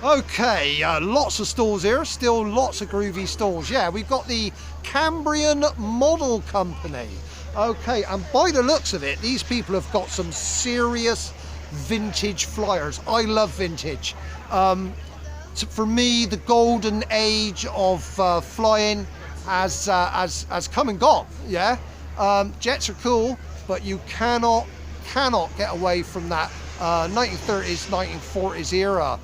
Okay, lots of stalls here, still lots of groovy stalls. Yeah, we've got the Cambrian Model Company. Okay, and by the looks of it, these people have got some serious vintage flyers. I love vintage. For me, the golden age of flying has come and gone. Yeah, jets are cool, but you cannot get away from that 1930s, 1940s era.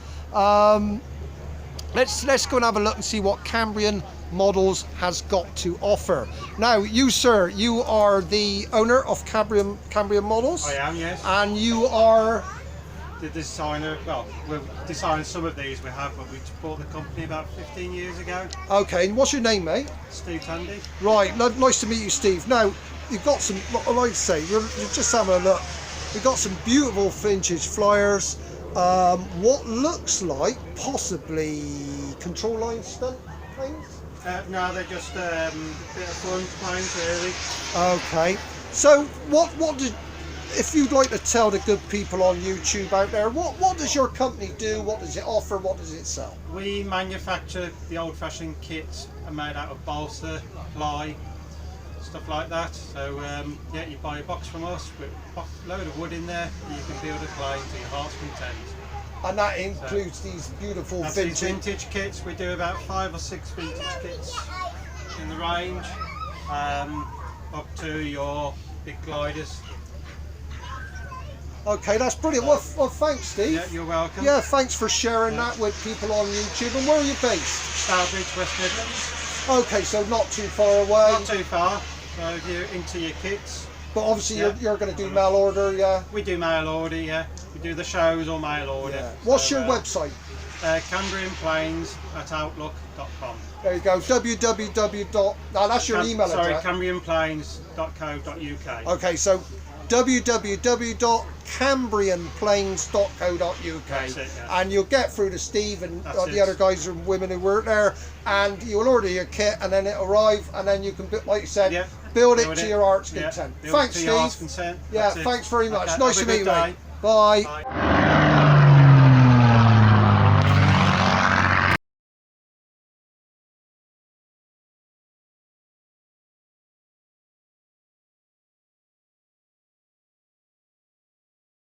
Let's go and have a look and see what Cambrian Models has got to offer. Now, you, sir, you are the owner of Cambrian Models. I am, yes. And you are The designer. Well, we've designed some of these we have, but we bought the company about 15 years ago. okay. And what's your name, mate? Steve Tandy. Right. Nice to meet you, Steve. Now, you've got some. Like I say, you're just having a look. We've got some beautiful vintage flyers. What looks like possibly control line stunt planes. No, they're just a bit of fun planes, really. Okay. So what did, if you'd like to tell the good people on YouTube out there, what does your company do? What does it offer? What does it sell? We manufacture the old-fashioned kits are made out of balsa, ply, stuff like that. So yeah, you buy a box from us with a load of wood in there, you can build a plane to your heart's content. And that includes these beautiful That's vintage. these vintage kits. We do about 5 or 6 vintage kits in the range, up to your big gliders. Okay, that's brilliant. Well, thanks, Steve. Yeah, you're welcome. Yeah, thanks for sharing that with people on YouTube. And where are you based? Stourbridge, West Midlands. Okay, so not too far away. Not too far. So if you're into your kits. But obviously Yeah. you're going to do mail order, yeah? We do mail order, yeah. We do the shows or mail order. Yeah. What's So, your website? CambrianPlanes@outlook.com. There you go, www. No, that's your email address. CambrianPlanes.co.uk. Okay, so www.cambrianplanes.co.uk. That's it, yeah. And you'll get through to Steve and That's the it. other guys and women who work there, and you'll order your kit, and then it'll arrive, and then you can, like you said, Yeah. build it to your heart's Yeah. content. Build it Thanks, to your heart's Steve. consent. Yeah, That's it. thanks very much. Okay, Nice have to a meet good you, day. mate. Bye. Bye.